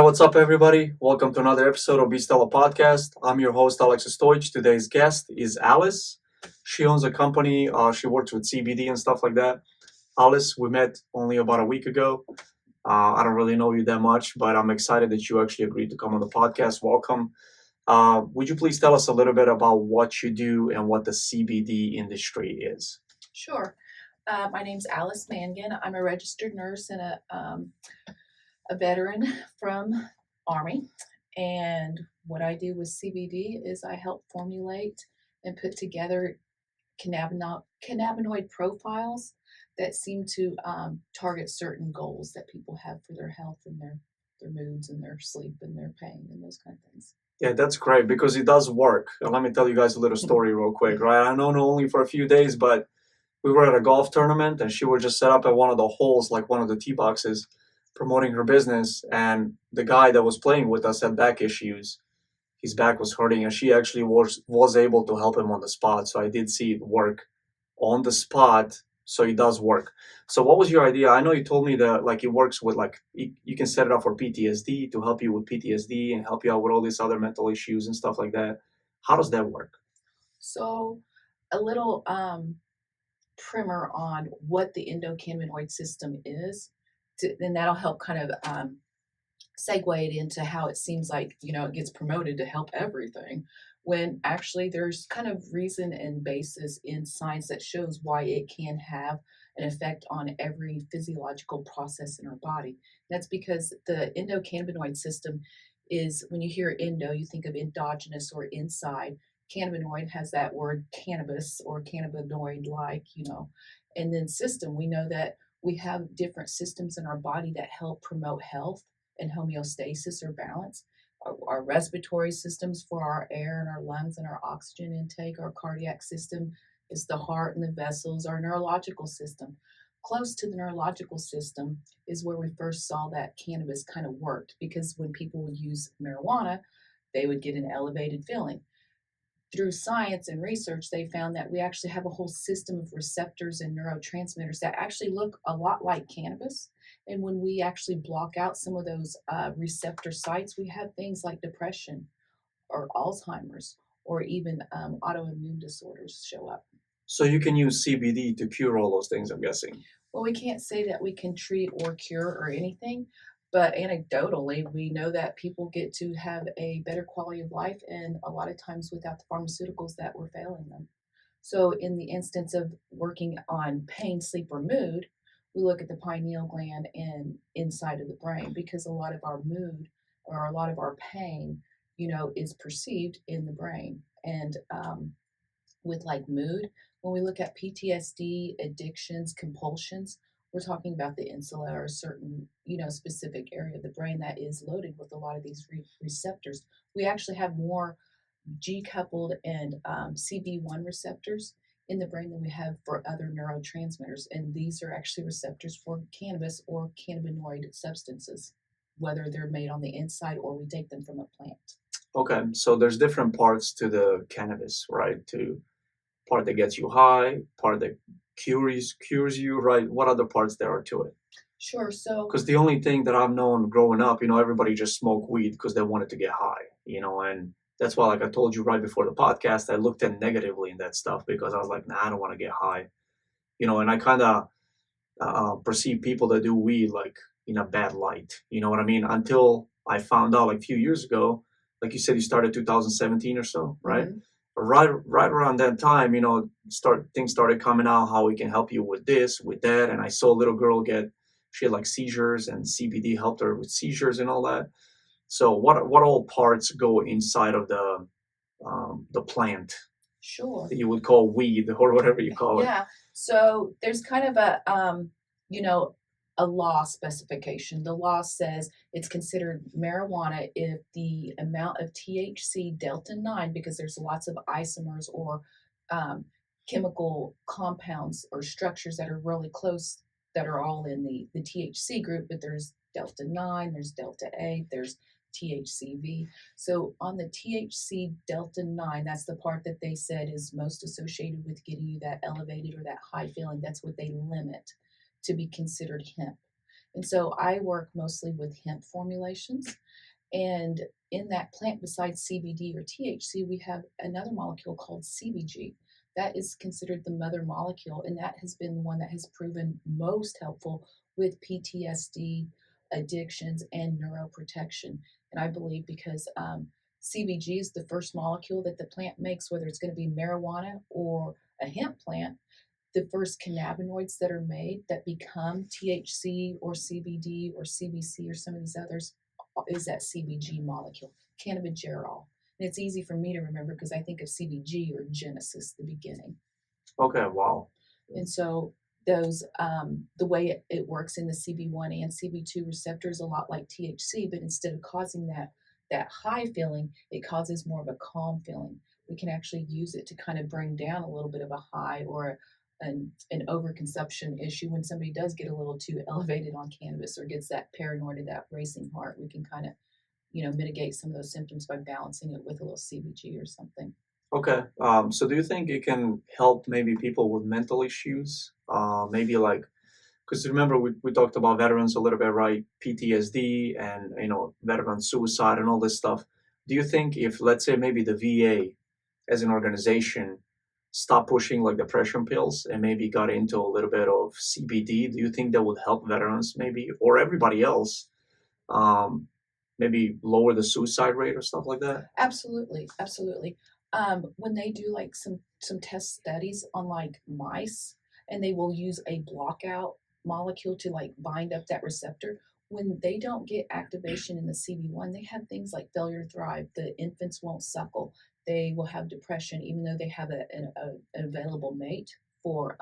what's up, everybody? Welcome to another episode of Stella Podcast. I'm your host, Aleksandar Ostojic. Today's guest is Alice. She owns a company. She works with CBD and stuff like that. Alice, we met only about a week ago. I don't really know you that much, but I'm excited that you actually agreed to come on the podcast. Welcome. Would you please tell us a little bit about what you do and what the CBD industry is? Sure. My name's Alice Mangan. I'm a registered nurse and a veteran from Army. And what I do with CBD is I help formulate and put together cannabinoid profiles that seem to target certain goals that people have for their health and their moods and their sleep and their pain and those kind of things. Yeah, that's great because it does work. Let me tell you guys a little story real quick, right? I know only for a few days, but we were at a golf tournament and she was just set up at one of the holes, like one of the tee boxes, promoting her business. And the guy that was playing with us had back issues. His back was hurting, and she actually was able to help him on the spot. So I did see it work on the spot. So it does work. So what was your idea? I know you told me that like it works with like you can set it up for PTSD to help you with PTSD and help you out with all these other mental issues and stuff like that. How does that work? So a little primer on what the endocannabinoid system is, and that'll help kind of segue it into how it seems like, it gets promoted to help everything, when actually there's kind of reason and basis in science that shows why it can have an effect on every physiological process in our body. That's because the endocannabinoid system is, when you hear endo, you think of endogenous or inside. Cannabinoid has that word cannabis or cannabinoid like, and then system, we know that we have different systems in our body that help promote health and homeostasis or balance. Our respiratory systems for our air and our lungs and our oxygen intake, our cardiac system is the heart and the vessels, our neurological system. Close to the neurological system is where we first saw that cannabis kind of worked, because when people would use marijuana, they would get an elevated feeling. Through science and research, they found that we actually have a whole system of receptors and neurotransmitters that actually look a lot like cannabis. And when we actually block out some of those receptor sites, we have things like depression or Alzheimer's or even autoimmune disorders show up. So you can use CBD to cure all those things, I'm guessing. Well, we can't say that we can treat or cure or anything, but anecdotally, we know that people get to have a better quality of life, and a lot of times without the pharmaceuticals that were failing them. So in the instance of working on pain, sleep, or mood, we look at the pineal gland and inside of the brain, because a lot of our mood or a lot of our pain, is perceived in the brain. And with like mood, when we look at PTSD, addictions, compulsions, we're talking about the insula or a certain, specific area of the brain that is loaded with a lot of these receptors. We actually have more G-coupled and CB1 receptors in the brain than we have for other neurotransmitters. And these are actually receptors for cannabis or cannabinoid substances, whether they're made on the inside or we take them from a plant. Okay, so there's different parts to the cannabis, right? To part that gets you high, part that cures you, right? What other parts there are to it? Sure. So, because the only thing that I've known growing up, everybody just smoked weed because they wanted to get high, and that's why, like I told you right before the podcast, I looked at negatively in that stuff because I was like, nah, I don't want to get high, and I kind of perceive people that do weed like in a bad light, you know what I mean? Until I found out like a few years ago, like you said, you started 2017 or so, right? mm-hmm. Right around that time, things started coming out, how we can help you with this, with that. And I saw a little girl she had like seizures, and CBD helped her with seizures and all that. So what all parts go inside of the plant Sure. that you would call weed or whatever you call it? Yeah. So there's kind of a law specification. The law says it's considered marijuana if the amount of THC delta 9, because there's lots of isomers or chemical compounds or structures that are really close that are all in the THC group, but there's delta 9, there's delta 8, there's THCV. So on the THC delta 9, that's the part that they said is most associated with getting you that elevated or that high feeling. That's what they limit to be considered hemp. And so I work mostly with hemp formulations. And in that plant, besides CBD or THC, we have another molecule called CBG. That is considered the mother molecule, and that has been the one that has proven most helpful with PTSD, addictions, and neuroprotection. And I believe because CBG is the first molecule that the plant makes, whether it's going to be marijuana or a hemp plant, the first cannabinoids that are made that become THC or CBD or CBC or some of these others is that CBG molecule, cannabigerol. And it's easy for me to remember because I think of CBG or Genesis, the beginning. Okay, wow. And so those the way it works in the CB1 and CB2 receptors a lot like THC, but instead of causing that high feeling, it causes more of a calm feeling. We can actually use it to kind of bring down a little bit of a high or an overconsumption issue when somebody does get a little too elevated on cannabis or gets that paranoid or that racing heart. We can kind of mitigate some of those symptoms by balancing it with a little CBG or something. Okay. So do you think it can help maybe people with mental issues? Maybe like, because remember we talked about veterans a little bit, right? PTSD and veteran suicide and all this stuff. Do you think if, let's say, maybe the VA as an organization stopped pushing like depression pills and maybe got into a little bit of CBD, do you think that would help veterans maybe or everybody else um, maybe lower the suicide rate or stuff like that? Absolutely, absolutely. When they do like some test studies on like mice, and they will use a blockout molecule to like bind up that receptor. When they don't get activation in the CB1, they have things like failure to thrive. The infants won't suckle. They will have depression, even though they have an available mate for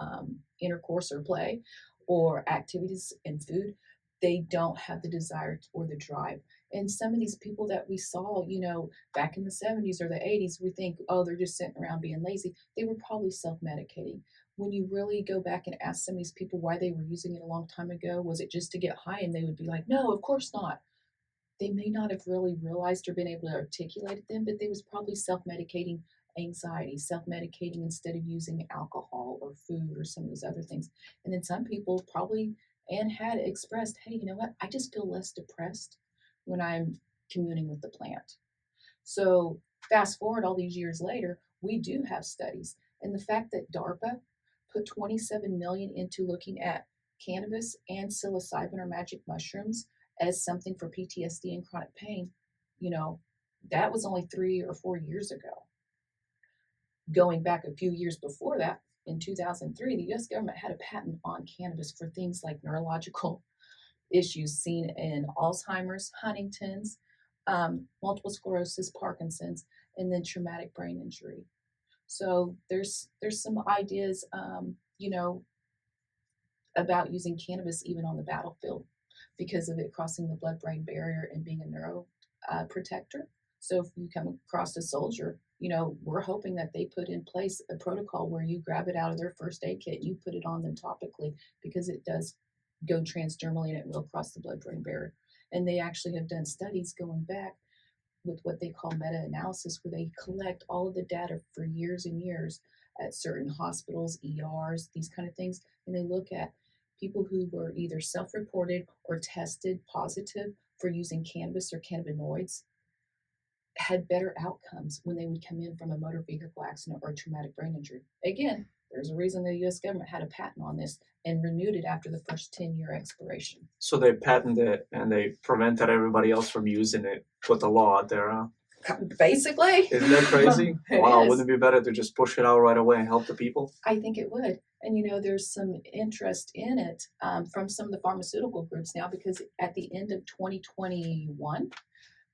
intercourse or play or activities and food. They don't have the desire or the drive. And some of these people that we saw, back in the 70s or the 80s, we think, oh, they're just sitting around being lazy. They were probably self medicating. When you really go back and ask some of these people why they were using it a long time ago, was it just to get high? And they would be like, no, of course not. They may not have really realized or been able to articulate it then, but they was probably self medicating anxiety, self medicating instead of using alcohol or food or some of those other things. And then some people probably and had expressed, hey, you know what? I just feel less depressed when I'm communing with the plant. So fast forward all these years later, we do have studies. And the fact that DARPA put 27 million into looking at cannabis and psilocybin or magic mushrooms as something for PTSD and chronic pain, you know, that was only 3 or 4 years ago. Going back a few years before that, in 2003, the US government had a patent on cannabis for things like neurological issues seen in Alzheimer's, Huntington's, multiple sclerosis, Parkinson's, and then traumatic brain injury. So there's some ideas, about using cannabis even on the battlefield because of it crossing the blood-brain barrier and being a neuro protector. So if you come across a soldier, we're hoping that they put in place a protocol where you grab it out of their first aid kit, you put it on them topically because it does go transdermally and it will cross the blood-brain barrier. And they actually have done studies going back with what they call meta-analysis, where they collect all of the data for years and years at certain hospitals, ERs, these kind of things, and they look at people who were either self-reported or tested positive for using cannabis or cannabinoids had better outcomes when they would come in from a motor vehicle accident or a traumatic brain injury. Again, there's a reason the US government had a patent on this and renewed it after the first 10-year expiration. So they patented it and they prevented everybody else from using it. Put the law out there, huh? Basically. Isn't that crazy? Wow, Is. wouldn't it be better to just push it out right away and help the people? I think it would. And there's some interest in it from some of the pharmaceutical groups now because at the end of 2021,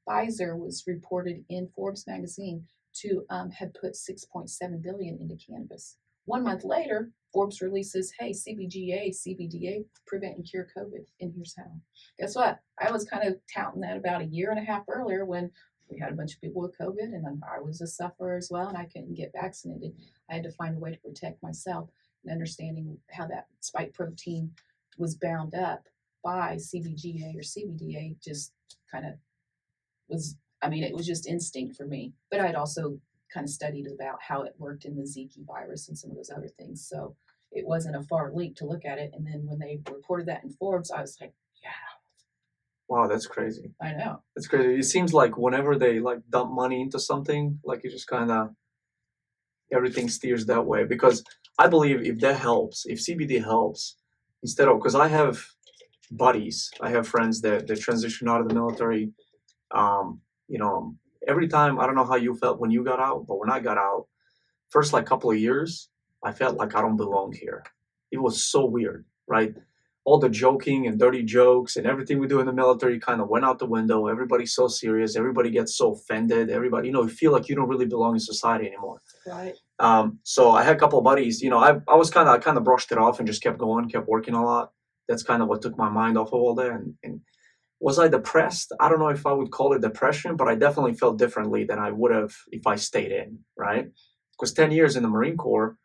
Pfizer was reported in Forbes magazine to have put 6.7 billion into cannabis. 1 month later, Forbes releases, hey, CBGA, CBDA, prevent and cure COVID, and here's how. Guess what? I was kind of touting that about a year and a half earlier when we had a bunch of people with COVID, and I was a sufferer as well, and I couldn't get vaccinated. I had to find a way to protect myself and understanding how that spike protein was bound up by CBGA or CBDA just kind of was, it was just instinct for me. But I'd also kind of studied about how it worked in the Zika virus and some of those other things. So it wasn't a far leap to look at it. And then when they reported that in Forbes, I was like, Wow, that's crazy. I know. That's crazy. It seems like whenever they like dump money into something, like it just kind of everything steers that way. Because I believe if that helps, if CBD helps, instead of because I have buddies, I have friends that transition out of the military. You know, every time I don't know how you felt when you got out, but when I got out, first like couple of years, I felt like I don't belong here. It was so weird, right? All the joking and dirty jokes and everything we do in the military kind of went out the window. Everybody's so serious. Everybody gets so offended. Everybody, you feel like you don't really belong in society anymore. Right. So I had a couple of buddies. I was kind of brushed it off and just kept going, kept working a lot. That's kind of what took my mind off of all that. And was I depressed? I don't know if I would call it depression, but I definitely felt differently than I would have if I stayed in, right? Because 10 years in the Marine Corps,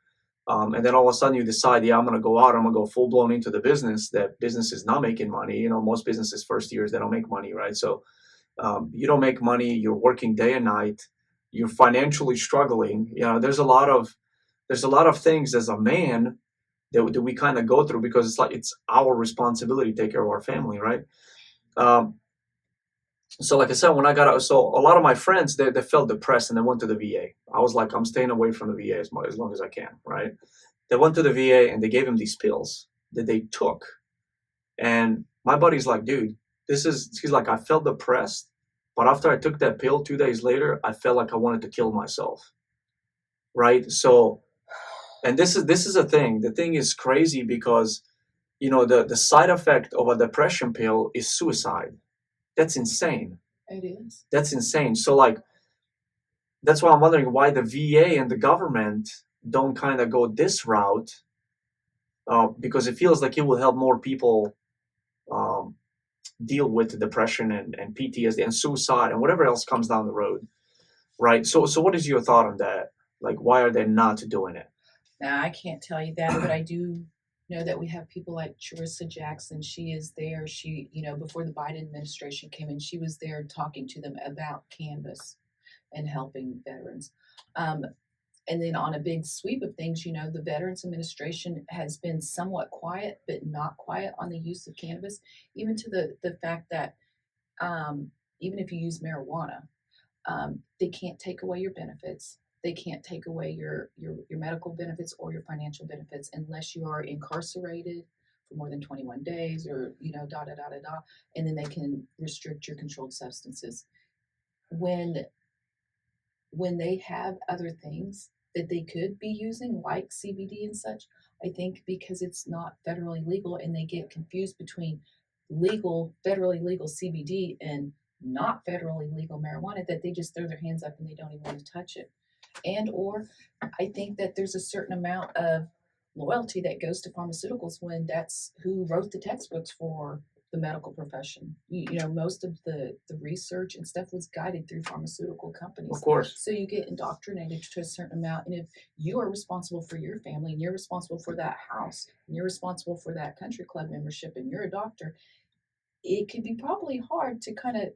and then all of a sudden you decide, yeah, I'm going to go out, I'm going to go full blown into the business. That business is not making money. Most businesses first years, they don't make money, right? So you don't make money, you're working day and night, you're financially struggling. There's a lot of things as a man that we kind of go through because it's like it's our responsibility to take care of our family, right? Um, so like I said, when I got out, so a lot of my friends they felt depressed and they went to the VA. I was like, I'm staying away from the VA as long as I can, right? They went to the VA and they gave him these pills that they took. And my buddy's like, dude, he's like, I felt depressed, but after I took that pill 2 days later, I felt like I wanted to kill myself, right? So, and this is a thing. The thing is crazy because, the side effect of a depression pill is suicide. That's insane. It is. That's insane. So like that's why I'm wondering why the VA and the government don't kind of go this route, because it feels like it will help more people um, deal with depression and PTSD and suicide and whatever else comes down the road, right? So what is your thought on that? Like, why are they not doing it? Now, I can't tell you that, but I do know that we have people like Charissa Jackson. She is there. She, before the Biden administration came in, she was there talking to them about cannabis and helping veterans. Um, and then on a big sweep of things, the Veterans Administration has been somewhat quiet, but not quiet on the use of cannabis, even to the fact that even if you use marijuana, they can't take away your benefits. They can't take away your medical benefits or your financial benefits unless you are incarcerated for more than 21 days or, da da da da da. And then they can restrict your controlled substances. When they have other things that they could be using, like CBD and such, I think because it's not federally legal and they get confused between federally legal CBD and not federally legal marijuana, that they just throw their hands up and they don't even want to touch it. And or I think that there's a certain amount of loyalty that goes to pharmaceuticals when that's who wrote the textbooks for the medical profession. Most of the research and stuff was guided through pharmaceutical Of companies. course. So you get indoctrinated to a certain amount. And if you are responsible for your family and you're responsible for that house and you're responsible for that country club membership and you're a doctor, it can be probably hard to kind of,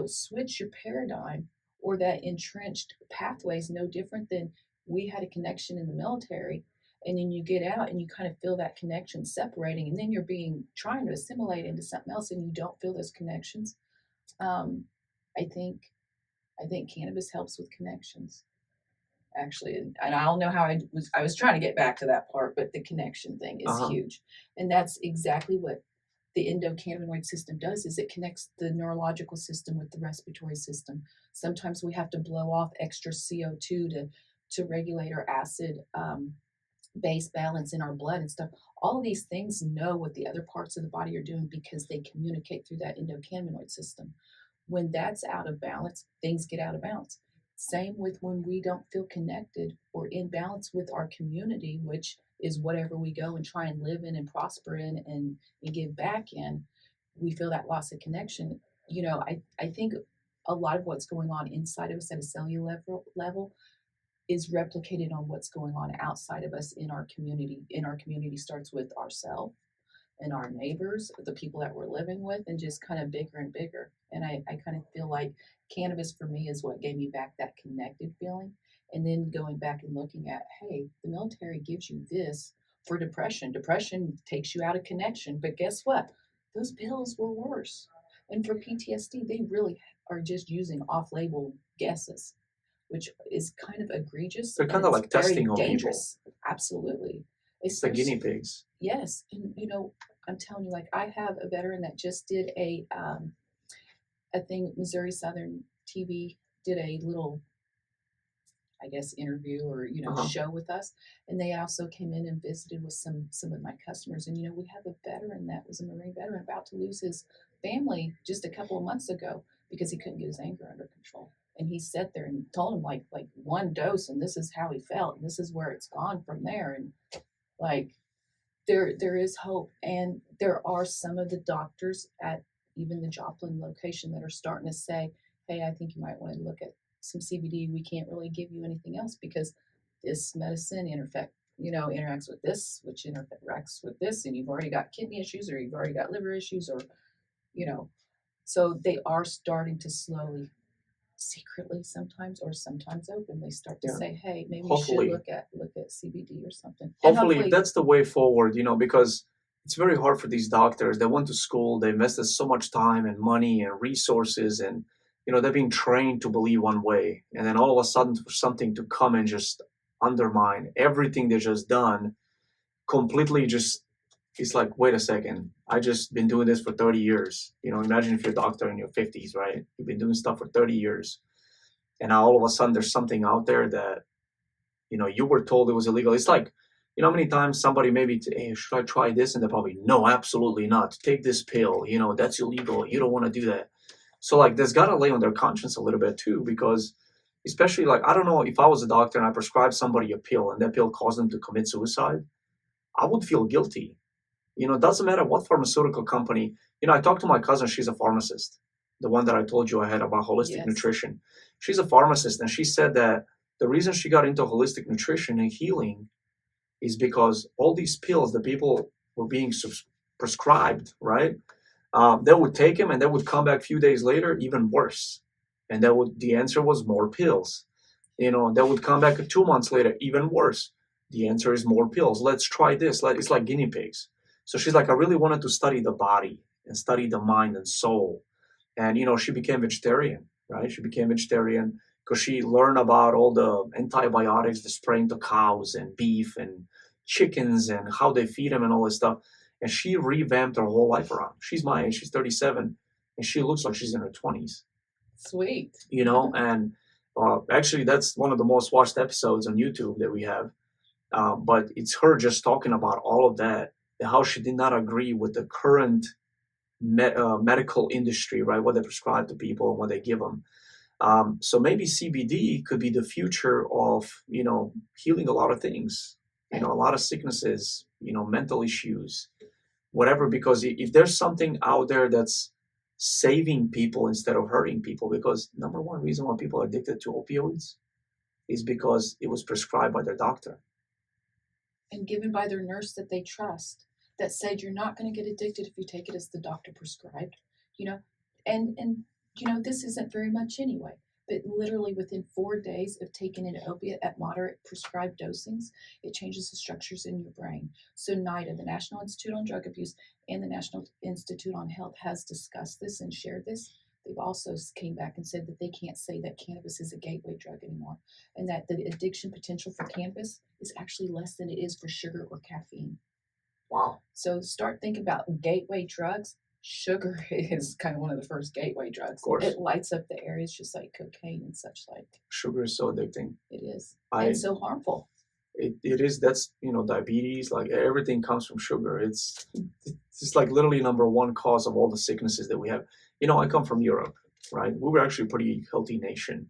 switch your paradigm or that entrenched pathways, no different than we had a connection in the military. And then you get out and you kind of feel that connection separating, and then you're being trying to assimilate into something else and you don't feel those connections. Um, I think I think cannabis helps with connections actually, and I don't know how I was trying to get back to that part, but the connection thing is Uh-huh. huge, and that's exactly what the endocannabinoid system does. Is it connects the neurological system with the respiratory system. Sometimes we have to blow off extra CO2 to regulate our acid base balance in our blood and stuff. All of these things know what the other parts of the body are doing because they communicate through that endocannabinoid system. When that's out of balance, things get out of balance. Same with when we don't feel connected or in balance with our community, which is whatever we go and try and live in and prosper in and give back in, we feel that loss of connection. I think a lot of what's going on inside of us at a cellular level is replicated on what's going on outside of us in our community. In our community starts with ourselves and our neighbors, the people that we're living with, and just kind of bigger and bigger. And I kind of feel like cannabis for me is what gave me back that connected feeling. And then going back and looking at, hey, the military gives you this for depression. Depression takes you out of connection. But guess what? those pills were worse. And for PTSD, they really are just using off-label guesses, which is kind of egregious They're and kind of it's like very testing on people. dangerous. Absolutely. It's like guinea Especially, pigs. yes. And I'm telling you, like I have a veteran that just did a thing, Missouri Southern TV did a little, I guess, interview or Uh-huh. show with us, and they also came in and visited with some of my customers. And we have a veteran that was a Marine veteran about to lose his family just a couple of months ago because he couldn't get his anger under control. And he sat there and told him like one dose, and this is how he felt, and this is where it's gone from there. And like there is hope, and there are some of the doctors at even the Joplin location that are starting to say, hey, I think you might want to look at some CBD. We can't really give you anything else because this medicine interacts with this, which interacts with this, and you've already got kidney issues or you've already got liver issues, or you know so they are starting to slowly, secretly sometimes or sometimes openly start to Yeah. say, hey, maybe we should Hopefully, look at CBD or something. And hopefully hopefully, that's the way forward, because it's very hard for these doctors. They went to school, they invested so much time and money and resources, and they're being trained to believe one way, and then all of a sudden for something to come and just undermine everything they just done completely. Just it's like, wait a second, I just been doing this for 30 years. Imagine if you're a doctor in your 50s, right? You've been doing stuff for 30 years, and now all of a sudden there's something out there that you were told it was illegal. It's like, how many times somebody maybe, hey, should I try this? And they're probably, no, absolutely not. Take this pill. That's illegal. You don't want to do that. So like, there's got to lay on their conscience a little bit too, because especially like, I don't know, if I was a doctor and I prescribed somebody a pill and that pill caused them to commit suicide, I would feel guilty. It doesn't matter what pharmaceutical company. I talked to my cousin. She's a pharmacist, the one that I told you I had about holistic yes. nutrition. She's a pharmacist, and she said that the reason she got into holistic nutrition and healing is because all these pills that people were being prescribed, right? They would take them and they would come back a few days later even worse, and the answer was more pills. They would come back 2 months later even worse. The answer is more pills. Let's try this. It's like guinea pigs. So she's like, I really wanted to study the body and study the mind and soul. And she became vegetarian, right? She became vegetarian because she learned about all the antibiotics they're spraying to cows and beef and chickens and how they feed them and all this stuff. And she revamped her whole life around. She's my age. She's 37, and she looks like she's in her 20s. Sweet. And actually, that's one of the most watched episodes on YouTube that we have. But it's her just talking about all of that, and how she did not agree with the current medical industry, right? What they prescribe to people and what they give them. So maybe CBD could be the future of, healing a lot of things, a lot of sicknesses, mental issues, whatever. Because if there's something out there that's saving people instead of hurting people, because number one reason why people are addicted to opioids is because it was prescribed by their doctor. And given by their nurse that they trust, that said you're not going to get addicted if you take it as the doctor prescribed, you know, and this isn't very much anyway. But literally within 4 days of taking an opiate at moderate prescribed dosings, it changes the structures in your brain. So NIDA, the National Institute on Drug Abuse, and the National Institute on Health has discussed this and shared this. They've also came back and said that they can't say that cannabis is a gateway drug anymore, and that the addiction potential for cannabis is actually less than it is for sugar or caffeine. Wow. So start thinking about gateway drugs. Sugar is kind of one of the first gateway drugs. Of course. It lights up the areas just like cocaine and such like. Sugar is so addicting. It is. And so harmful. It is. That's, diabetes, like everything comes from sugar. It's just like literally number one cause of all the sicknesses that we have. I come from Europe, right? We were actually a pretty healthy nation.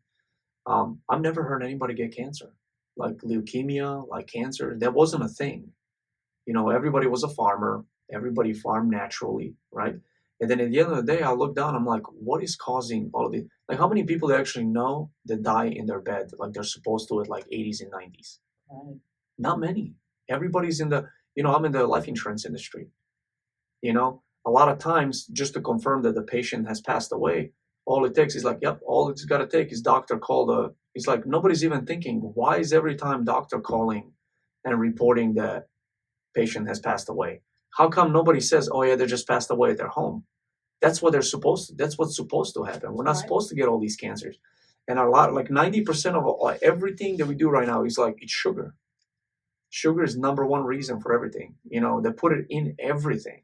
I've never heard anybody get cancer, like leukemia, like cancer. That wasn't a thing. Everybody was a farmer. Everybody farmed naturally, right? And then at the end of the day, I look down, I'm like, what is causing all of this? Like, how many people they actually know that die in their bed like they're supposed to at like 80s and 90s? Right. Not many. Everybody's in the, I'm in the life insurance industry. A lot of times, just to confirm that the patient has passed away, all it takes is like, yep, all it's got to take is doctor call it's like nobody's even thinking, why is every time doctor calling and reporting that patient has passed away? How come nobody says, "Oh yeah, they just passed away at their home"? That's what they're supposed to. That's what's supposed to happen. We're not Right. supposed to get all these cancers. And a lot, like 90% of everything that we do right now is like it's sugar. Sugar is number one reason for everything. They put it in everything.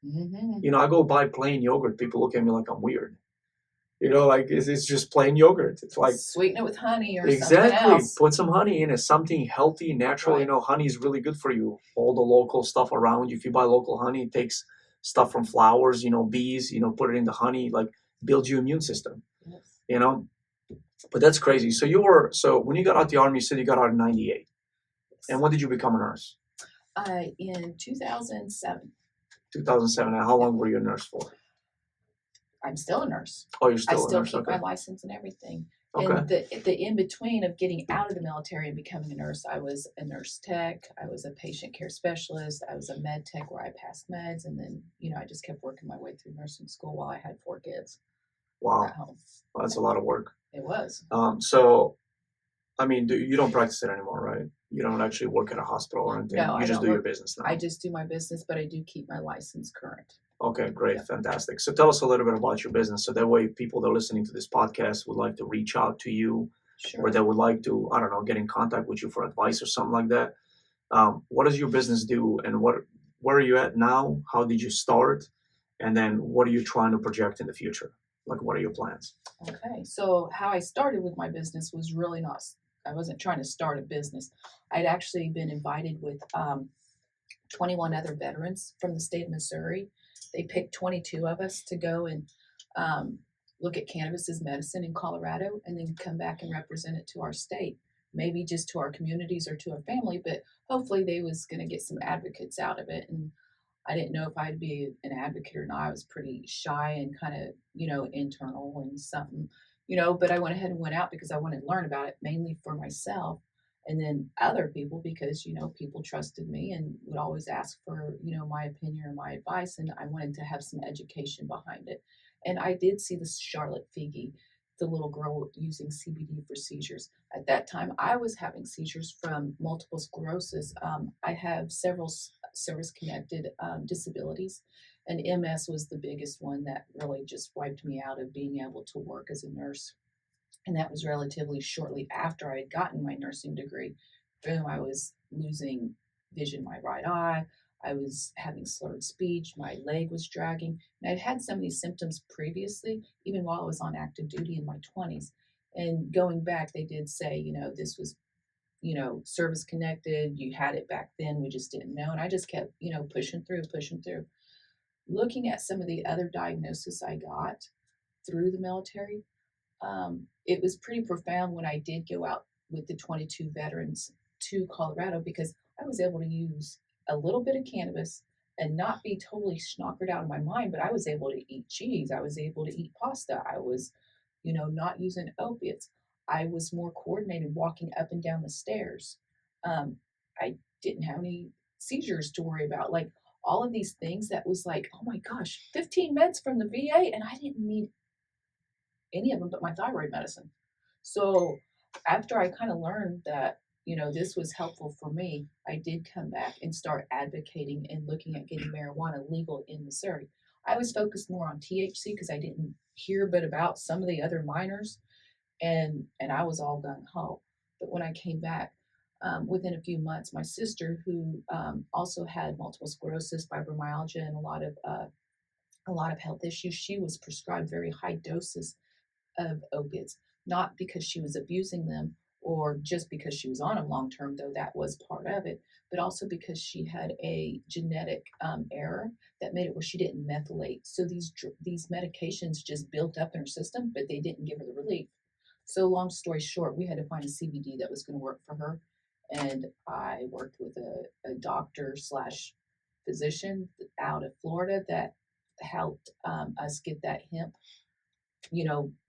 Mm-hmm. I go buy plain yogurt. People look at me like I'm weird. Like it's just plain yogurt. It's like Sweeten it with honey or something exactly else. put some honey in it, something healthy, natural. Right. Honey is really good for you. All the local stuff around you. If you buy local honey, it takes stuff from flowers. Bees. Put it in the honey, like builds your immune system. Yes. But that's crazy. So when you got out the army, you said you got out in '98. And when did you become a nurse? In 2007. 2007. And how long were you a nurse for? I'm still a nurse. Oh, you're I still a still nurse. keep Okay. my license and everything. Okay. And the in between of getting out of the military and becoming a nurse, I was a nurse tech. I was a patient care specialist. I was a med tech where I passed meds, and then I just kept working my way through nursing school while I had 4 kids Wow. at home. Well, that's a lot of work. It was. So, I mean, you don't practice it anymore, right? You don't actually work at a hospital or anything. No, You I just don't do your work. business now. I just do my business, but I do keep my license current. Okay, great, Yep. fantastic. So tell us a little bit about your business. So that way, people that are listening to this podcast would like to reach out to you, Sure. or they would like to, I don't know, get in contact with you for advice or something like that. What does your business do, and where are you at now? How did you start? And then what are you trying to project in the future? Like, what are your plans? Okay, so how I started with my business was really not, I wasn't trying to start a business. I'd actually been invited with 21 other veterans from the state of Missouri. They picked 22 of us to go and look at cannabis as medicine in Colorado and then come back and represent it to our state. Maybe just to our communities or to our family, but hopefully they was going to get some advocates out of it. And I didn't know if I'd be an advocate or not. I was pretty shy and kind of, internal and something, but I went ahead and went out because I wanted to learn about it mainly for myself and then other people because, people trusted me and would always ask for, my opinion or my advice. And I wanted to have some education behind it. And I did see this Charlotte Figi, the little girl using CBD for seizures. At that time, I was having seizures from multiple sclerosis. I have several service-connected disabilities, and MS was the biggest one that really just wiped me out of being able to work as a nurse. And that was relatively shortly after I had gotten my nursing degree. Boom, I was losing vision in my right eye. I was having slurred speech. My leg was dragging. And I'd had some of these symptoms previously, even while I was on active duty in my 20s. And going back, they did say, this was, service connected. You had it back then. We just didn't know. And I just kept, pushing through. Looking at some of the other diagnoses I got through the military, it was pretty profound when I did go out with the 22 veterans to Colorado because I was able to use a little bit of cannabis and not be totally schnockered out of my mind, but I was able to eat cheese. I was able to eat pasta. I was, not using opiates. I was more coordinated walking up and down the stairs. I didn't have any seizures to worry about. Like all of these things that was like, oh my gosh, 15 meds from the VA, and I didn't need any of them but my thyroid medicine. So after I kind of learned that, this was helpful for me, I did come back and start advocating and looking at getting marijuana legal in Missouri. I was focused more on THC because I didn't hear but about some of the other minors, and I was all gung ho. But when I came back, within a few months, my sister, who also had multiple sclerosis, fibromyalgia, and a lot of health issues, she was prescribed very high doses of opiates, not because she was abusing them or just because she was on them long term, though that was part of it, but also because she had a genetic error that made it where she didn't methylate. So these medications just built up in her system, but they didn't give her the relief. So long story short, we had to find a CBD that was going to work for her, and I worked with a doctor slash physician out of Florida that helped us get that hemp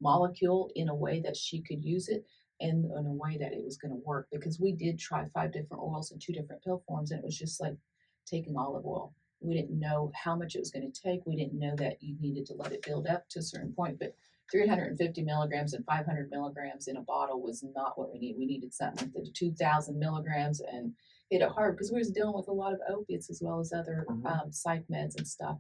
molecule in a way that she could use it and in a way that it was going to work because we did try 5 different oils and 2 different pill forms and it was just like taking olive oil. We didn't know how much it was going to take. We didn't know that you needed to let it build up to a certain point, but 350 milligrams and 500 milligrams in a bottle was not what we needed. We needed something with the 2,000 milligrams and hit it hard because we was dealing with a lot of opiates as well as other Mhm. psych meds and stuff.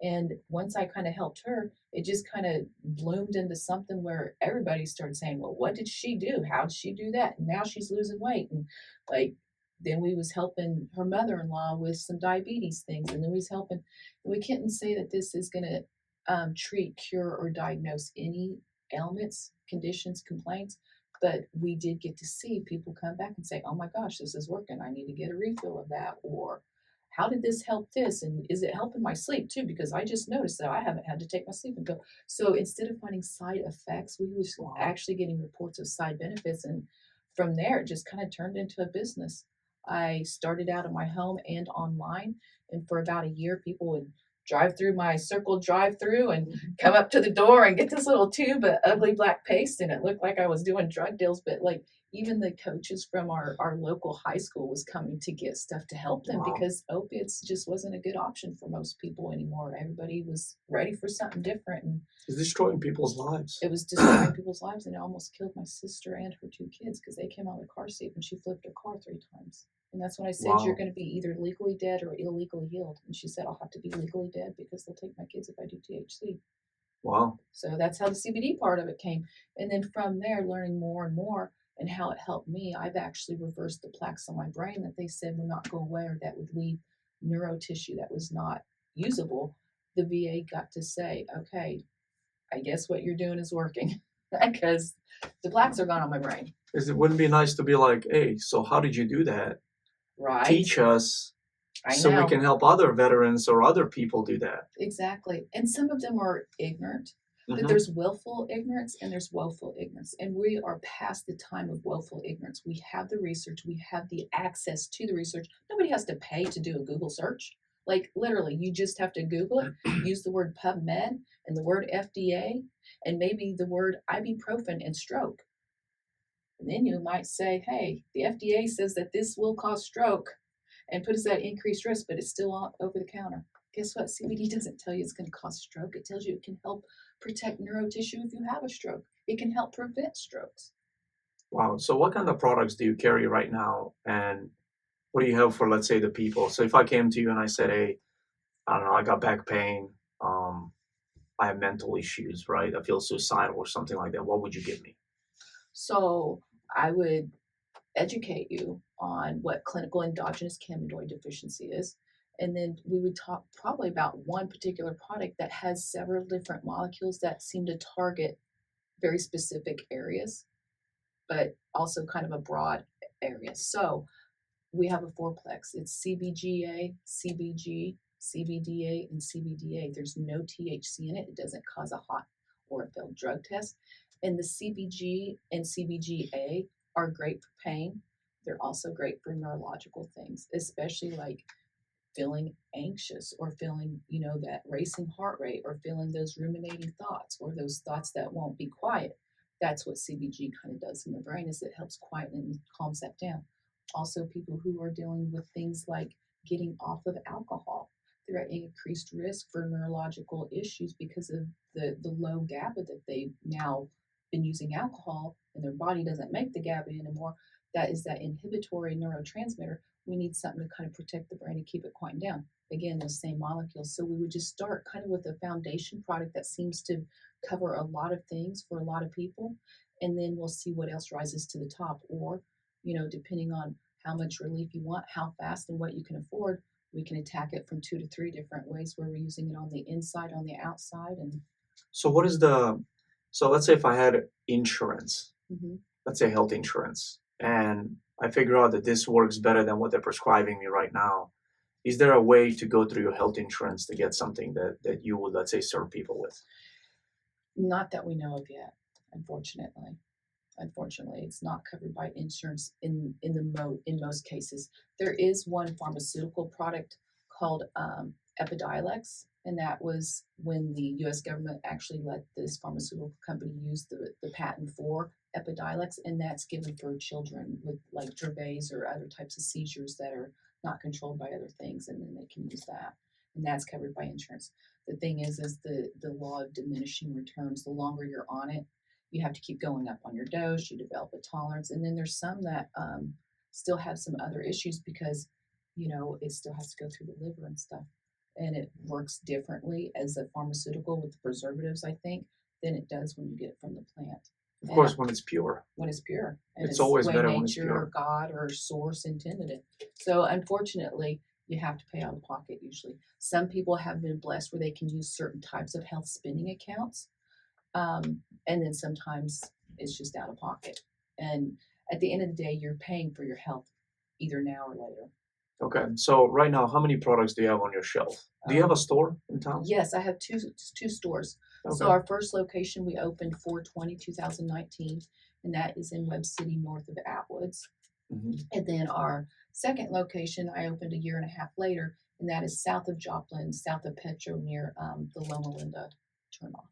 And once I kind of helped her, it just kind of bloomed into something where everybody started saying, "Well, what did she do? How did she do that?" And now she's losing weight. And like, then we was helping her mother-in-law with some diabetes things, and then we was helping. And we couldn't say that this is going to treat, cure, or diagnose any ailments, conditions, complaints. But we did get to see people come back and say, "Oh my gosh, this is working. I need to get a refill of that," or how did this help this? And is it helping my sleep too? Because I just noticed that I haven't had to take my sleeping pill. So instead of finding side effects, we was Wow. actually getting reports of side benefits. And from there, it just kind of turned into a business. I started out in my home and online. And for about a year, people would drive through my circle drive through and come up to the door and get this little tube of ugly black paste. And it looked like I was doing drug deals, but like even the coaches from our local high school was coming to get stuff to help them Wow. because opiates just wasn't a good option for most people anymore. Everybody was ready for something different, and It's destroying people's lives. it was destroying people's lives, and it almost killed my sister and her two kids because they came out of the car seat and she flipped her car 3 times. And that's when I said, "You're Wow. going to be either legally dead or illegally healed." And she said, "I'll have to be legally dead because they'll take my kids if I do THC." Wow. So that's how the CBD part of it came. And then from there, learning more and more and how it helped me, I've actually reversed the plaques on my brain that they said would not go away or that would leave neuro tissue that was not usable. The VA got to say, "Okay, I guess what you're doing is working," because the plaques are gone on my brain. Is it wouldn't be nice to be like, hey, so how did you do that? Right? Teach us I so we know. can help other veterans or other people do that. Exactly. And some of them are ignorant, but Hmm. there's willful ignorance and there's woeful ignorance. And we are past the time of woeful ignorance. We have the research, we have the access to the research. Nobody has to pay to do a Google search. Like literally, you just have to Google it, use the word PubMed and the word FDA, and maybe the word ibuprofen and stroke. And then you might say, "Hey, the FDA says that this will cause stroke and put us at increased risk, but it's still over the counter." Guess what? CBD doesn't tell you it's going to cause stroke. It tells you it can help protect neuro tissue if you have a stroke. It can help prevent strokes. Wow. So what kind of products do you carry right now? And what do you have for, let's say, the people? So if I came to you and I said, hey, I don't know, I got back pain, I have mental issues, right? I feel suicidal or something like that. What would you give me? So I would educate you on what clinical endogenous cannabinoid deficiency is. And then we would talk probably about one particular product that has several different molecules that seem to target very specific areas, but also kind of a broad area. So we have a fourplex. It's CBGA, CBG, CBDA, and CBDA. There's no THC in it. It doesn't cause a hot or a failed drug test. And the CBG and CBGA are great for pain. They're also great for neurological things, especially like feeling anxious or feeling, that racing heart rate or feeling those ruminating thoughts or those thoughts that won't be quiet. That's what CBG kind of does in the brain is it helps quieten and calms that down. Also, people who are dealing with things like getting off of alcohol, they're at increased risk for neurological issues because of the low GABA that they've now been using alcohol and their body doesn't make the GABA anymore. That is that inhibitory neurotransmitter. We need something to kind of protect the brain and keep it quieting down. Again, those same molecules. So we would just start kind of with a foundation product that seems to cover a lot of things for a lot of people. And then we'll see what else rises to the top. Or, depending on how much relief you want, how fast and what you can afford, we can attack it from 2 to 3 different ways where we're using it on the inside, on the outside. And So what is the, so let's say if I had insurance, mhm. let's say health insurance, and I figure out that this works better than what they're prescribing me right now. Is there a way to go through your health insurance to get something that you would, let's say, serve people with? Not that we know of yet, unfortunately. Unfortunately, it's not covered by insurance in most cases. There is one pharmaceutical product called Epidiolex, and that was when the U.S. government actually let this pharmaceutical company use the patent for Epidiolex, and that's given for children with like Dravet's or other types of seizures that are not controlled by other things, and then they can use that, and that's covered by insurance. The thing is the law of diminishing returns. The longer you're on it, you have to keep going up on your dose, you develop a tolerance. And then there's some that still have some other issues because, it still has to go through the liver and stuff. And it works differently as a pharmaceutical with the preservatives, I think, than it does when you get it from the plant. Of And course, when it's pure. when it's pure. And It's it's always the way better when it's nature or pure. God or source intended it. So unfortunately, you have to pay out of pocket usually. Some people have been blessed where they can use certain types of health spending accounts. And then sometimes it's just out of pocket. And at the end of the day, you're paying for your health either now or later. Okay, so right now, how many products do you have on your shelf? Do you have a store in town? Yes, I have two stores. So Okay. our first location we opened 4/20/2019, and that is in Webb City, north of Atwoods. hmm And then our second location I opened a year and a half later, and that is south of Joplin, south of Petro, near the Loma Linda turnoff.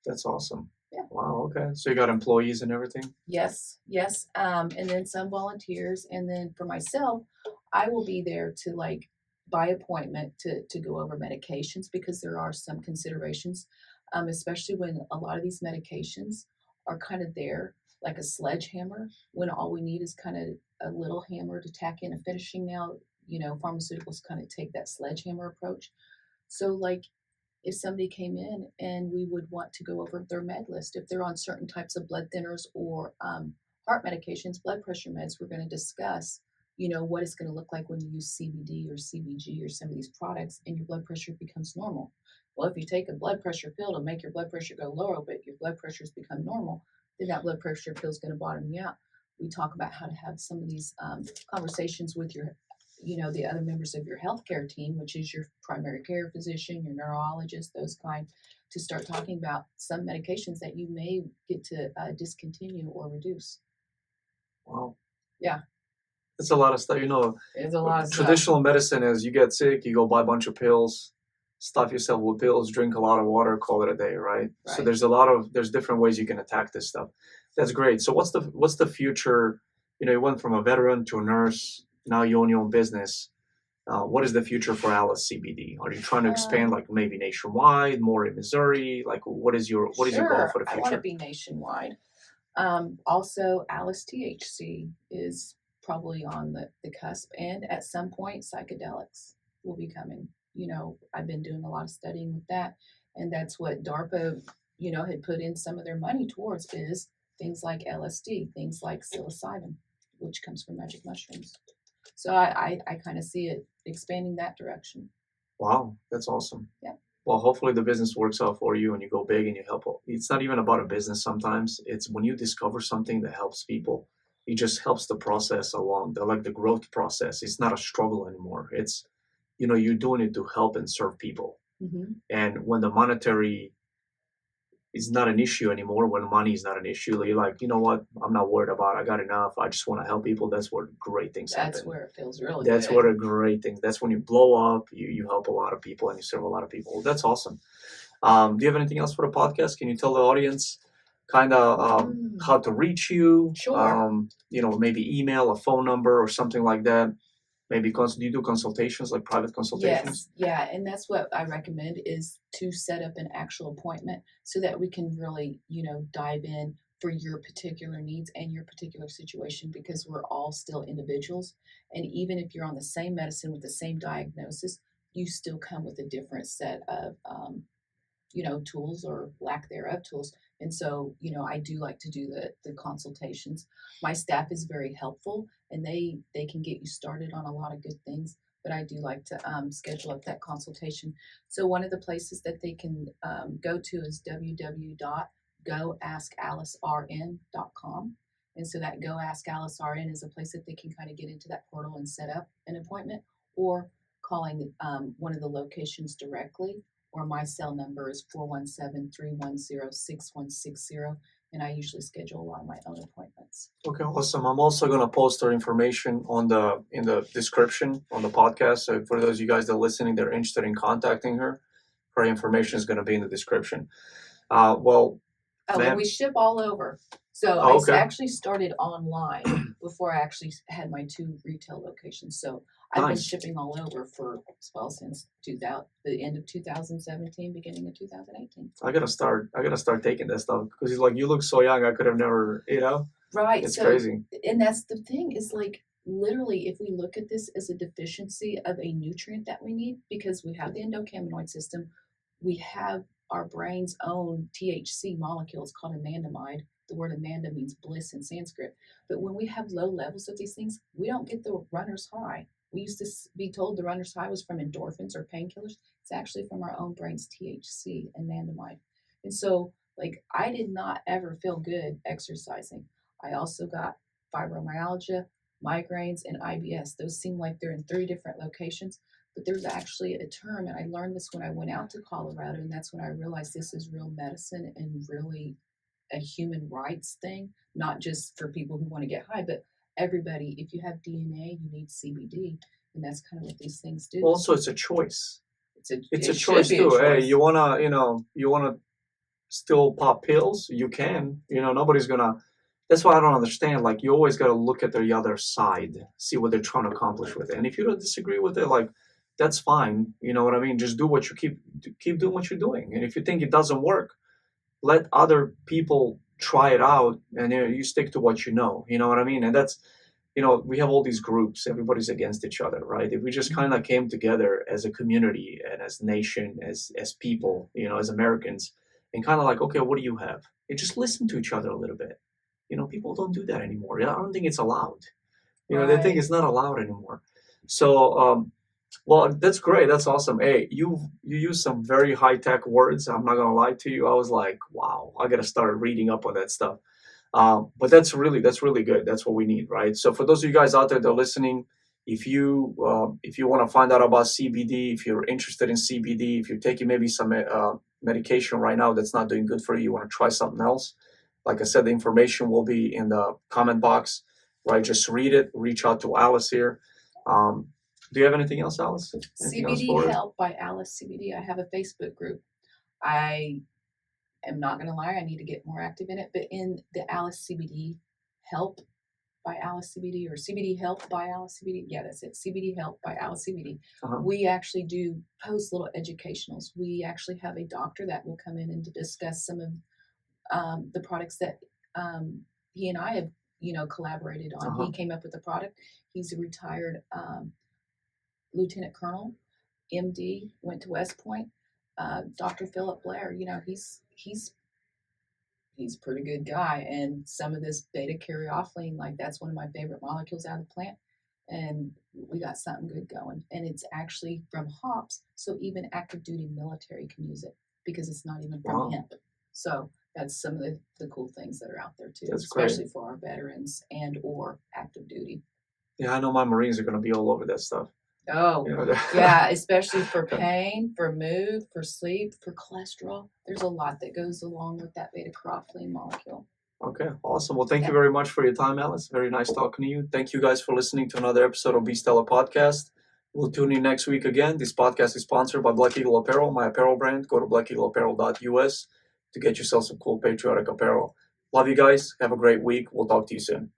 That's awesome. Yeah. Wow, okay. So you got employees and everything? Yes, yes. And then some volunteers. And then for myself, I will be there to by appointment to go over medications because there are some considerations, especially when a lot of these medications are kind of there like a sledgehammer when all we need is kind of a little hammer to tack in a finishing nail. Pharmaceuticals kind of take that sledgehammer approach. So if somebody came in and we would want to go over their med list, if they're on certain types of blood thinners or heart medications, blood pressure meds, we're going to discuss, what it's going to look like when you use CBD or CBG or some of these products and your blood pressure becomes normal. Well, if you take a blood pressure pill to make your blood pressure go lower, but your blood pressure has become normal, then that blood pressure pill is going to bottom you out. We talk about how to have some of these conversations with the other members of your healthcare team, which is your primary care physician, your neurologist, those kind, to start talking about some medications that you may get to discontinue or reduce. Wow. Yeah. It's a lot of stuff. It's a lot of stuff. Traditional medicine is you get sick, you go buy a bunch of pills, stuff yourself with pills, drink a lot of water, call it a day, right? So Right. there's different ways you can attack this stuff. That's great. So what's the future? You went from a veteran to a nurse, now you own your own business. What is the future for AliceCBD? Are you trying to expand like maybe nationwide, more in Missouri? Like what is your goal Sure, for the I want to future? be nationwide. Also, Alice THC is probably on the cusp, and at some point, psychedelics will be coming. I've been doing a lot of studying with that, and that's what DARPA, had put in some of their money towards is things like LSD, things like psilocybin, which comes from magic mushrooms. So I kind of see it expanding that direction. Wow, that's awesome. Yeah. Well, hopefully the business works out for you and you go big and you help. It's not even about a business sometimes. It's when you discover something that helps people, it just helps the process along, the growth process. It's not a struggle anymore. It's, you're doing it to help and serve people. Mm-hmm. And when the monetary is not an issue anymore, when money is not an issue, you're like, you know what? I'm not worried about it. I got enough. I just want to help people. That's where great things That's happen. where it feels really That's good. what a great thing. That's when you blow up. You help a lot of people and you serve a lot of people. That's awesome. Do you have anything else for the podcast? Can you tell the audience kind of how to reach you? Sure. Maybe email, a phone number, or something like that. Maybe do you do consultations, like private consultations? Yes, yeah, and that's what I recommend is to set up an actual appointment so that we can really, dive in for your particular needs and your particular situation because we're all still individuals. And even if you're on the same medicine with the same diagnosis, you still come with a different set of tools or lack thereof tools. And so, I do like to do the consultations. My staff is very helpful and they can get you started on a lot of good things. But I do like to schedule up that consultation. So one of the places that they can go to is www.goaskalicern.com. And so that Go Ask Alice RN is a place that they can kind of get into that portal and set up an appointment or calling one of the locations directly, or my cell number is 417-310-6160. And I usually schedule a lot of my own appointments. Okay, awesome. I'm also gonna post her information in the description on the podcast. So for those of you guys that are listening, they're interested in contacting her. Her information is gonna be in the description. Well, Oh, and we ship all over. So Oh, I okay. actually started online before I actually had my 2 retail locations. So I've been Nice. shipping all over since the end of 2017, beginning of 2018. I gotta start taking that stuff because you look so young. I could have never. Right. It's So, crazy. and that's the thing is literally, if we look at this as a deficiency of a nutrient that we need, because we have the endocannabinoid system, we have our brain's own THC molecules called anandamide. The word ananda means bliss in Sanskrit. But when we have low levels of these things, we don't get the runner's high. We used to be told the runner's high was from endorphins or painkillers. It's actually from our own brain's THC, anandamide. And so, like, I did not ever feel good exercising. I also got fibromyalgia, migraines, and IBS. Those seem like they're in 3 different locations, but there's actually a term, and I learned this when I went out to Colorado, and that's when I realized this is real medicine and really a human rights thing, not just for people who want to get high, but everybody. If you have DNA, you need CBD, and that's kind of what these things do. Also, it's a choice. It's a It should choice be a too. Hey, choice. you wanna still pop pills? You can. Nobody's gonna. That's why I don't understand. Like, you always got to look at the other side, see what they're trying to accomplish with it. And if you don't disagree with it, like, that's fine. You know what I mean? Just do what you keep doing what you're doing. And if you think it doesn't work, let other people try it out, and you stick to what you know. You know what I mean? And that's, we have all these groups. Everybody's against each other, right? If we just kind of came together as a community and as a nation, as people, as Americans, and kind of like, okay, what do you have? And just listen to each other a little bit. People don't do that anymore. I don't think it's allowed. They think Right. it's not allowed anymore. So, well, that's great. That's awesome. Hey, you use some very high tech words. I'm not gonna lie to you. I was like, wow, I gotta start reading up on that stuff. But that's really good. That's what we need, right? So for those of you guys out there that are listening, if you want to find out about CBD, if you're interested in CBD, if you're taking maybe some medication right now that's not doing good for you, you want to try something else. Like I said, the information will be in the comment box, right? Just read it. Reach out to Alice here. Do you have anything else, Alice? Anything else CBD for us? Help by AliceCBD. I have a Facebook group. I am not going to lie, I need to get more active in it. But in the AliceCBD Help by AliceCBD, or CBD Help by AliceCBD, yeah, that's it. CBD Help by AliceCBD. Uh-huh. We actually do post little educationals. We actually have a doctor that will come in and to discuss some of the products that he and I have, collaborated on. Uh-huh. He came up with the product. He's a retired lieutenant colonel, MD, went to West Point. Dr. Philip Blair, he's a pretty good guy. And some of this beta caryophyllene, like, that's one of my favorite molecules out of the plant. And we got something good going. And it's actually from hops, so even active duty military can use it because it's not even from Wow. hemp. So that's some of the cool things that are out there too, That's great. especially for our veterans and or active duty. Yeah, I know my Marines are going to be all over that stuff. Oh, You know, yeah, especially for pain, for mood, for sleep, for cholesterol. There's a lot that goes along with that beta caryophyllene molecule. Okay, awesome. Well, thank you Yeah. very much for your time, Alice. Very nice talking to you. Thank you guys for listening to another episode of Be Stellar Podcast. We'll tune in next week again. This podcast is sponsored by Black Eagle Apparel, my apparel brand. Go to blackeagleapparel.us to get yourself some cool patriotic apparel. Love you guys. Have a great week. We'll talk to you soon.